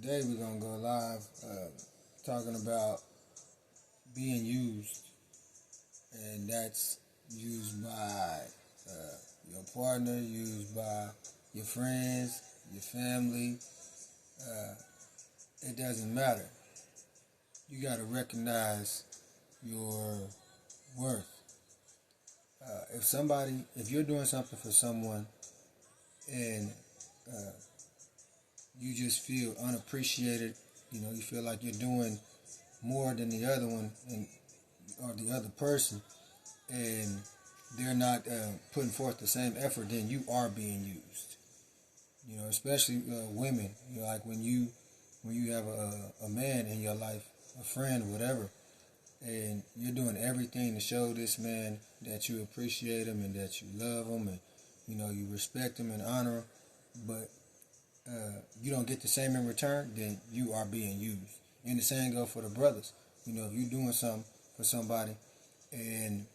Today we're gonna go live talking about being used, and that's used by your partner, used by your friends, your family. Uh, it doesn't matter. You gotta recognize your worth. If you're doing something for someone and uh, you just feel unappreciated, you feel like you're doing more than the other one or the other person, and they're not putting forth the same effort, then you are being used. Especially women. Like when you have a man in your life, a friend or whatever, and you're doing everything to show this man that you appreciate him and that you love him and you respect him and honor him, but you don't get the same in return, then you are being used. And the same go for the brothers. If you're doing something for somebody and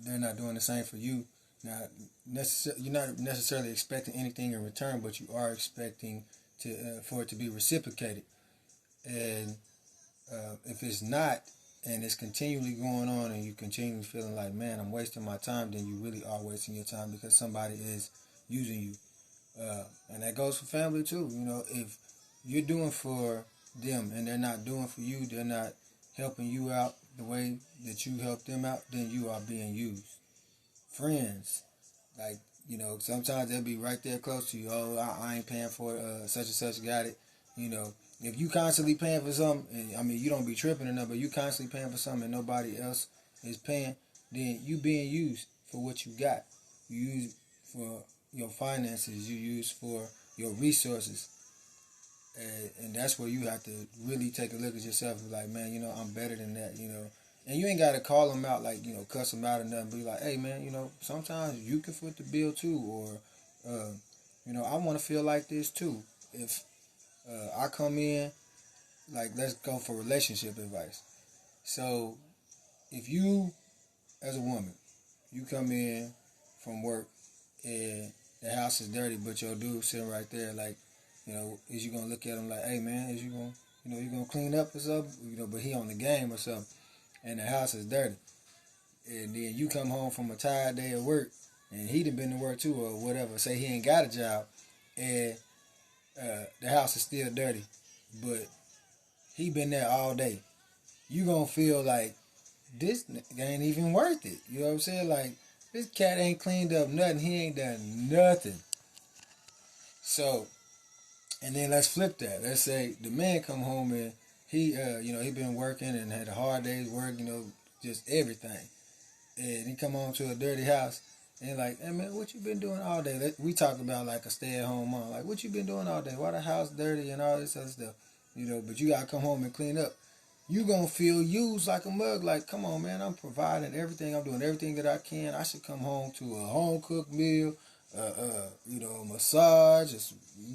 they're not doing the same for you, you're not necessarily expecting anything in return, but you are expecting for it to be reciprocated. And if it's not, and it's continually going on, and you continually feeling like, man, I'm wasting my time, then you really are wasting your time because somebody is using you. And that goes for family too. If you're doing for them and they're not doing for you, they're not helping you out the way that you help them out, then you are being used. Friends, like, sometimes they'll be right there close to you. Oh, I ain't paying for it. Such and such got it. If you constantly paying for something, and, I mean, you don't be tripping enough, but you constantly paying for something and nobody else is paying, then you being used for what you got. You use for your finances. You use for your resources. And that's where you have to really take a look at yourself and be like, man, I'm better than that. And you ain't got to call them out, like, cuss them out or nothing. Be like, hey, man, sometimes you can foot the bill too. Or, I want to feel like this too. If I come in, like, let's go for relationship advice. So if you, as a woman, you come in from work and the house is dirty, but your dude sitting right there, like, is you gonna look at him like, hey man, is you gonna, you gonna clean up or something, but he on the game or something, and the house is dirty, and then you come home from a tired day of work, and he done been to work too or whatever. Say he ain't got a job, and the house is still dirty, but he been there all day. You gonna feel like this nigga ain't even worth it. You know what I'm saying? Like, this cat ain't cleaned up nothing. He ain't done nothing. So, and then let's flip that. Let's say the man come home and he been working and had a hard day's work, just everything. And he come home to a dirty house and like, hey man, what you been doing all day? We talk about like a stay-at-home mom. Like, what you been doing all day? Why the house dirty and all this other stuff? But you gotta come home and clean up. You gonna feel used like a mug. Like, come on, man, I'm providing everything. I'm doing everything that I can. I should come home to a home cooked meal, a massage,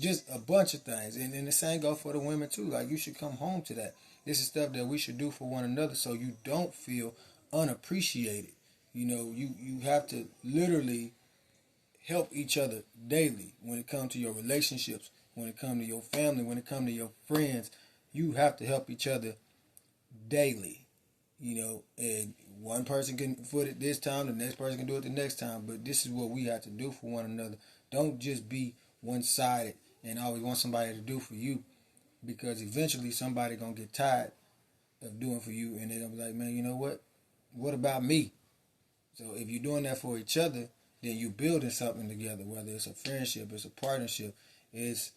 just a bunch of things. And then the same go for the women too. Like, you should come home to that. This is stuff that we should do for one another, so you don't feel unappreciated. You have to literally help each other daily when it comes to your relationships, when it comes to your family, when it comes to your friends. You have to help each other daily, and one person can foot it this time, the next person can do it the next time, but this is what we have to do for one another. Don't just be one-sided and always want somebody to do for you, because eventually somebody gonna get tired of doing for you, and they're gonna be like, man, you know what about me? So if you're doing that for each other, then you're building something together, whether it's a friendship, it's a partnership, it's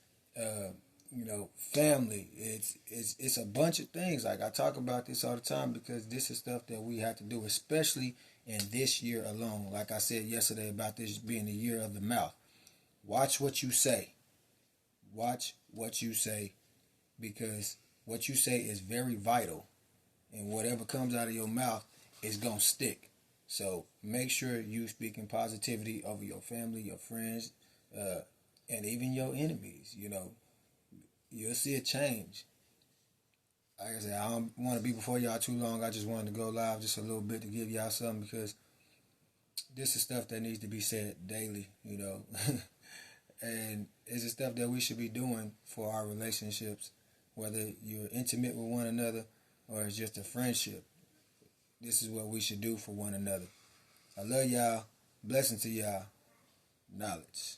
family. It's a bunch of things. Like, I talk about this all the time because this is stuff that we have to do, especially in this year alone. Like I said yesterday about this being the year of the mouth. Watch what you say. Watch what you say, because what you say is very vital, and whatever comes out of your mouth is gonna stick. So make sure you speaking positivity over your family, your friends, and even your enemies. You'll see a change. Like I said, I don't want to be before y'all too long. I just wanted to go live just a little bit to give y'all something, because this is stuff that needs to be said daily. And it's the stuff that we should be doing for our relationships, whether you're intimate with one another or it's just a friendship. This is what we should do for one another. I love y'all. Blessing to y'all. Knowledge.